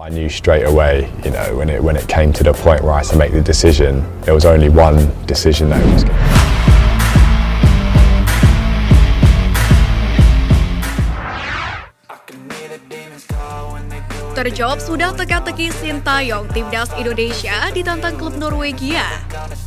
I knew straight away, when it came to the point where I had to make the decision, there was only one decision that was. Terjawab sudah teka-teki Sintayong, timnas Indonesia ditantang klub Norwegia.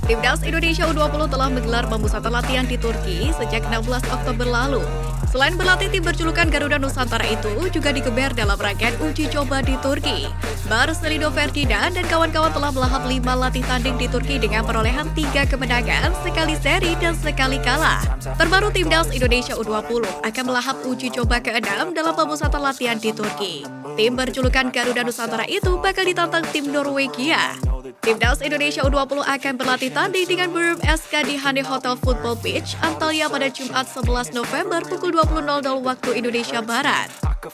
Timnas Indonesia U20 telah menggelar pemusatan latihan di Turki sejak 16 Oktober lalu. Selain berlatih, tim berjulukan Garuda Nusantara itu juga digeber dalam rangkaian uji coba di Turki. Marcelino Ferdinand dan kawan-kawan telah melahap 5 latih tanding di Turki dengan perolehan 3 kemenangan, sekali seri dan sekali kalah. Terbaru timnas Indonesia U20 akan melahap uji coba ke-6 dalam pemusatan latihan di Turki. Tim berjulukan Garuda Nusantara itu bakal ditantang tim Norwegia. Timnas Indonesia U20 akan berlatih tanding dengan Børum SK di Hane Hotel Football Pitch, Antalya pada Jumat 11 November pukul 20.00 waktu Indonesia Barat.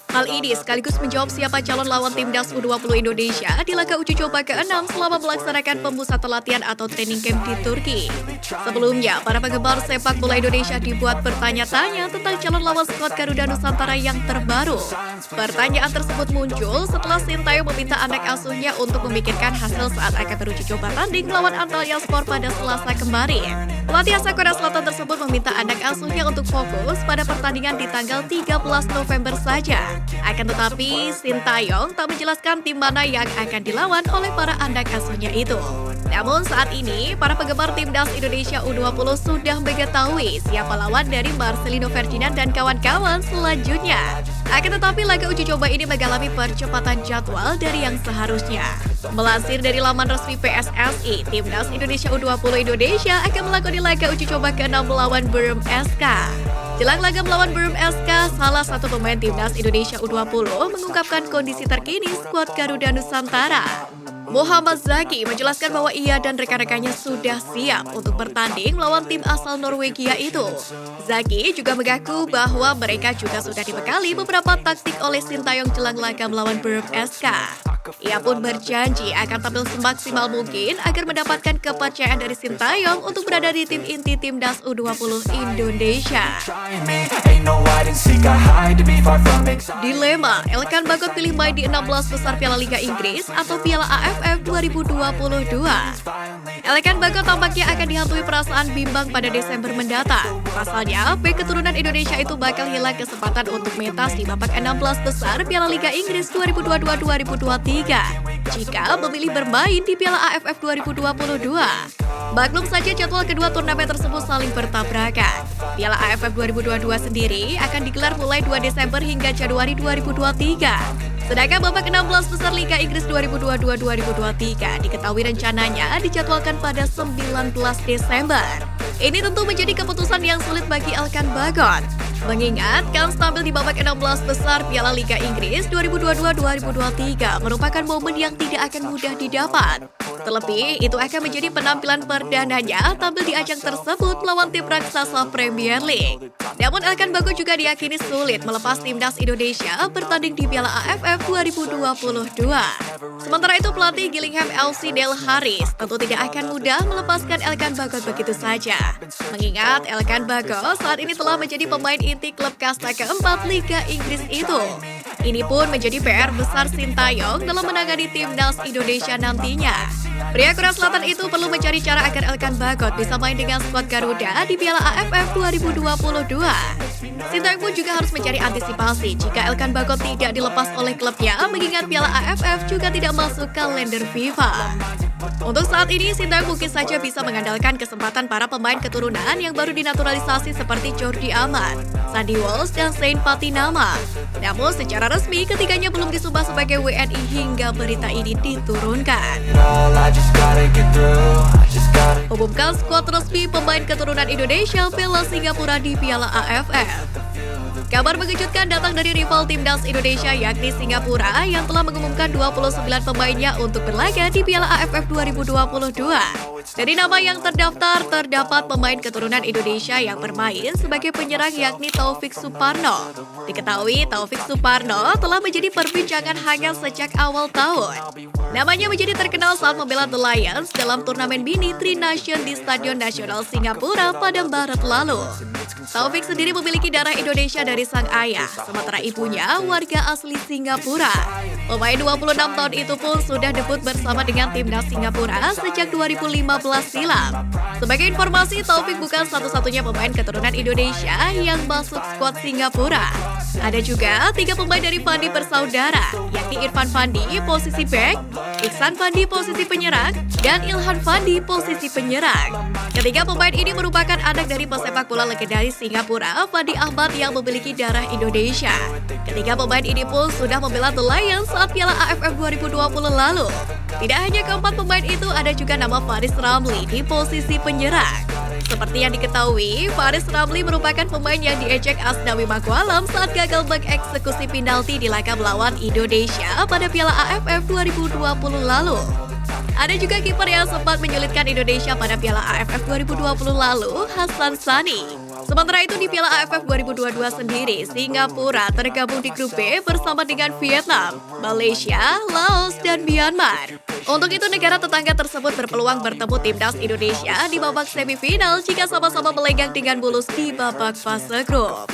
Hal ini sekaligus menjawab siapa calon lawan timnas U20 Indonesia di laga uji coba ke-6 selama melaksanakan pemusatan latihan atau training camp di Turki. Sebelumnya, para penggemar sepak bola Indonesia dibuat bertanya-tanya tentang calon lawan skuad Garuda Nusantara yang terbaru. Pertanyaan tersebut muncul setelah Sintayong meminta anak asuhnya untuk memikirkan hasil saat akan beruji coba tanding melawan Antalya Sport pada Selasa kemarin. Pelatih asal Korea Selatan tersebut meminta anak asuhnya untuk fokus pada pertandingan di tanggal 13 November saja. Akan tetapi, Sintayong tak menjelaskan tim mana yang akan dilawan oleh para anak asuhnya itu. Namun saat ini, para penggemar timnas Indonesia U20 sudah mengetahui siapa lawan dari Marcelino Ferdinand dan kawan-kawan selanjutnya. Akan tetapi, laga uji coba ini mengalami percepatan jadwal dari yang seharusnya. Melansir dari laman resmi PSSI, timnas Indonesia U20 Indonesia akan melakoni laga uji coba ke-6 melawan Børum SK. Jelang laga melawan Børum SK, salah satu pemain timnas Indonesia U20 mengungkapkan kondisi terkini skuad Garuda Nusantara. Muhammad Zaki menjelaskan bahwa ia dan rekan-rekannya sudah siap untuk bertanding melawan tim asal Norwegia itu. Zaki juga mengaku bahwa mereka juga sudah dibekali beberapa taktik oleh Sintayong jelang laga melawan Børum SK. Ia pun berjanji akan tampil semaksimal mungkin agar mendapatkan kepercayaan dari Sintayong untuk berada di tim inti timnas U20 Indonesia. Dilema, Elkan Bagot pilih main di 16 besar Piala Liga Inggris atau Piala AFF 2022. Elkan Bagot tampaknya akan dihantui perasaan bimbang pada Desember mendatang. Pasalnya, bek keturunan Indonesia itu bakal hilang kesempatan untuk mentas di babak 16 besar Piala Liga Inggris 2022-2023 jika memilih bermain di Piala AFF 2022. Maklum saja jadwal kedua turnamen tersebut saling bertabrakan. Piala AFF 2022 sendiri akan digelar mulai 2 Desember hingga Januari 2023. Sedangkan babak 16 besar Liga Inggris 2022-2023 diketahui rencananya dijadwalkan pada 19 Desember. Ini tentu menjadi keputusan yang sulit bagi Elkan Bagot. Mengingat kans tampil di babak 16 besar Piala Liga Inggris 2022-2023 merupakan momen yang tidak akan mudah didapat. Terlebih, itu akan menjadi penampilan perdananya tampil di ajang tersebut melawan tim raksasa Premier League. Namun Elkan Bagot juga diyakini sulit melepas timnas Indonesia bertanding di Piala AFF 2022. Sementara itu pelatih Gillingham FC Neil Harris tentu tidak akan mudah melepaskan Elkan Bagot begitu saja. Mengingat Elkan Bagot saat ini telah menjadi pemain inti klub kasta keempat Liga Inggris itu. Ini pun menjadi PR besar Sintayong dalam menangani timnas Indonesia nantinya. Pria Korea Selatan itu perlu mencari cara agar Elkan Bagot bisa main dengan skuad Garuda di Piala AFF 2022. Sintayong pun juga harus mencari antisipasi jika Elkan Bagot tidak dilepas oleh klubnya, mengingat Piala AFF juga tidak masuk kalender FIFA. Untuk saat ini, Sintayong mungkin saja bisa mengandalkan kesempatan para pemain keturunan yang baru dinaturalisasi seperti Jordi Amat, Sandy Walsh, dan Saint Patinama. Namun secara resmi, ketiganya belum disumpah sebagai WNI hingga berita ini diturunkan. Umumkan skuad resmi pemain keturunan Indonesia bela Singapura di Piala AFF. Kabar mengejutkan datang dari rival timnas Indonesia yakni Singapura yang telah mengumumkan 29 pemainnya untuk berlaga di Piala AFF 2022. Dari nama yang terdaftar, terdapat pemain keturunan Indonesia yang bermain sebagai penyerang yakni Taufik Suparno. Diketahui Taufik Suparno telah menjadi perbincangan hangat sejak awal tahun. Namanya menjadi terkenal saat membela The Lions dalam turnamen mini Tri Nation di Stadion Nasional Singapura pada Maret lalu. Taufik sendiri memiliki darah Indonesia dari dari sang ayah, sementara ibunya warga asli Singapura. Pemain 26 tahun itu pun sudah debut bersama dengan timnas Singapura sejak 2015 silam. Sebagai informasi, Taufik bukan satu-satunya pemain keturunan Indonesia yang masuk skuad Singapura. Ada juga 3 pemain dari Fandi bersaudara, yakni Irfan Fandi posisi bek, Iksan Fandi posisi penyerang, dan Ilhan Fandi posisi penyerang. Ketiga pemain ini merupakan anak dari pesepak bola legendaris Singapura, Fandi Ahmad yang memiliki darah Indonesia. Ketiga pemain ini pun sudah membela The Lions saat Piala AFF 2020 lalu. Tidak hanya keempat pemain itu, ada juga nama Faris Ramli di posisi penyerang. Seperti yang diketahui, Faris Ramli merupakan pemain yang diejek Asnawi Mangkualam saat gagal mengeksekusi penalti di laga melawan Indonesia pada Piala AFF 2020 lalu. Ada juga kiper yang sempat menyulitkan Indonesia pada Piala AFF 2020 lalu, Hasan Sani. Sementara itu di Piala AFF 2022 sendiri, Singapura tergabung di grup B bersama dengan Vietnam, Malaysia, Laos, dan Myanmar. Untuk itu negara tetangga tersebut berpeluang bertemu timnas Indonesia di babak semifinal jika sama-sama melenggang dengan mulus di babak fase grup.